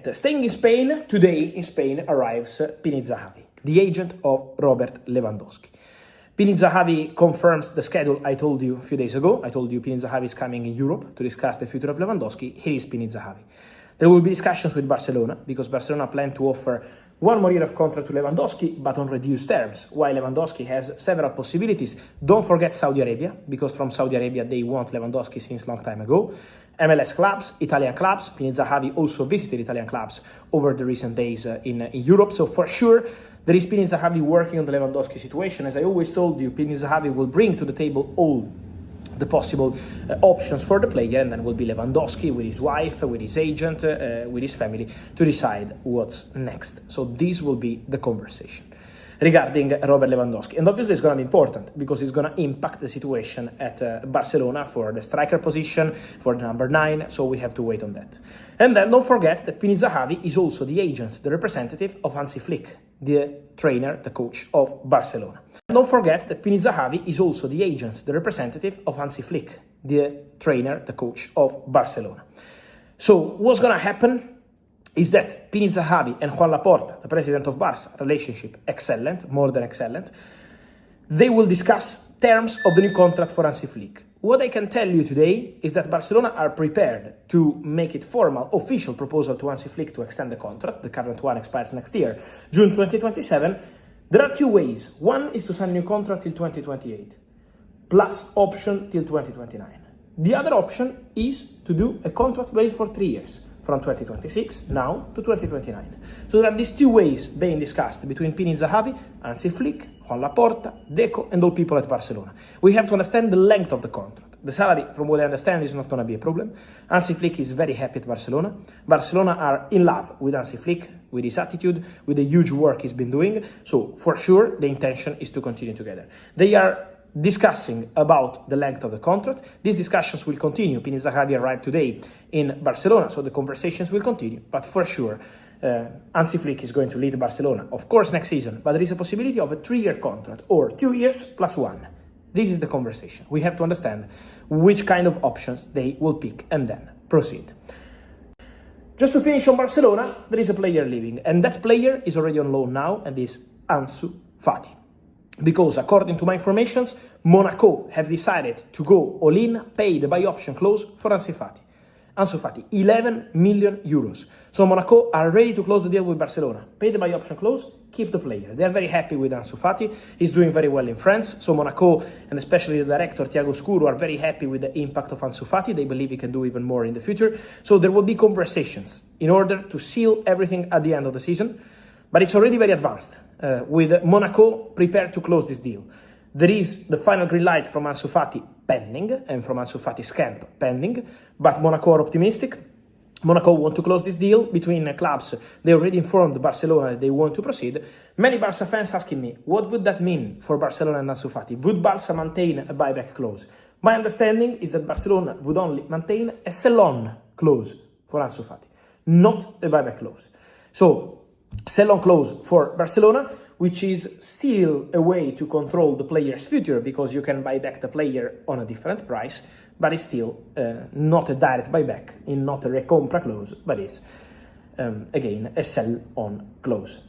forget, staying in Spain, today in Spain arrives Pini Zahavi, the agent of Robert Lewandowski. Pini Zahavi confirms the schedule I told you a few days ago. I told you Pini Zahavi is coming in Europe to discuss the future of Lewandowski. Here is Pini Zahavi. There will be discussions with Barcelona because Barcelona plan to offer one more year of contract to Lewandowski, but on reduced terms, while Lewandowski has several possibilities. Don't forget Saudi Arabia, because from Saudi Arabia they want Lewandowski since long time ago. MLS clubs, Italian clubs. Pini Zahavi also visited Italian clubs over the recent days in Europe. So for sure, there is Pini Zahavi working on the Lewandowski situation. As I always told you, Pini Zahavi will bring to the table all the possible options for the player, and then will be Lewandowski with his wife, with his agent, with his family to decide what's next. So this will be the conversation regarding Robert Lewandowski. And obviously it's going to be important because it's going to impact the situation at Barcelona for the striker position, for the number 9, so we have to wait on that. And then don't forget that Pini Zahavi is also the agent, the representative of Hansi Flick, the trainer, the coach of Barcelona. Don't forget that Pini Zahavi is also the agent, the representative of Hansi Flick, the trainer, the coach of Barcelona. So what's going to happen is that Pini Zahavi and Juan Laporta, the president of Barca, relationship excellent, more than excellent, they will discuss terms of the new contract for Hansi Flick. What I can tell you today is that Barcelona are prepared to make it formal, official proposal to Hansi Flick to extend the contract. The current one expires next year, June 2027. There are two ways. One is to sign a new contract till 2028, plus option till 2029. The other option is to do a contract valid for 3 years, from 2026 now to 2029. So there are these two ways being discussed between Pini Zahavi, Hansi Flick, Juan Laporta, Deco, and all people at Barcelona. We have to understand the length of the contract. The salary, from what I understand, is not going to be a problem. Hansi Flick is very happy at Barcelona. Barcelona are in love with Hansi Flick, with his attitude, with the huge work he's been doing. So for sure, the intention is to continue together. They are discussing about the length of the contract. These discussions will continue. Pini Zahavi arrived today in Barcelona, so the conversations will continue. But for sure, Hansi Flick is going to lead Barcelona, of course, next season. But there is a possibility of a 3-year contract or 2 years plus 1. This is the conversation. We have to understand which kind of options they will pick and then proceed. Just to finish on Barcelona, there is a player leaving, and that player is already on loan now, and is Ansu Fati. Because according to my informations, Monaco have decided to go all-in, pay the buy option clause for Ansu Fati. Ansu Fati, 11 million euros. So Monaco are ready to close the deal with Barcelona. Pay the buy option clause, keep the player. They are very happy with Ansu Fati. He's doing very well in France. So Monaco, and especially the director, Thiago Scuro, are very happy with the impact of Ansu Fati. They believe he can do even more in the future. So there will be conversations in order to seal everything at the end of the season. But it's already very advanced, with Monaco prepared to close this deal. There is the final green light from Ansu Fati pending, and from Ansu Fati's camp pending, but Monaco are optimistic. Monaco want to close this deal between clubs. They already informed Barcelona that they want to proceed. Many Barca fans asking me, what would that mean for Barcelona and Ansu Fati? Would Barca maintain a buyback clause? My understanding is that Barcelona would only maintain a sell-on clause for Ansu Fati, not a buyback clause. So, sell-on clause for Barcelona, which is still a way to control the player's future, because you can buy back the player on a different price, but it's still not a direct buyback, and not a recompra clause, but is, again, a sell-on clause.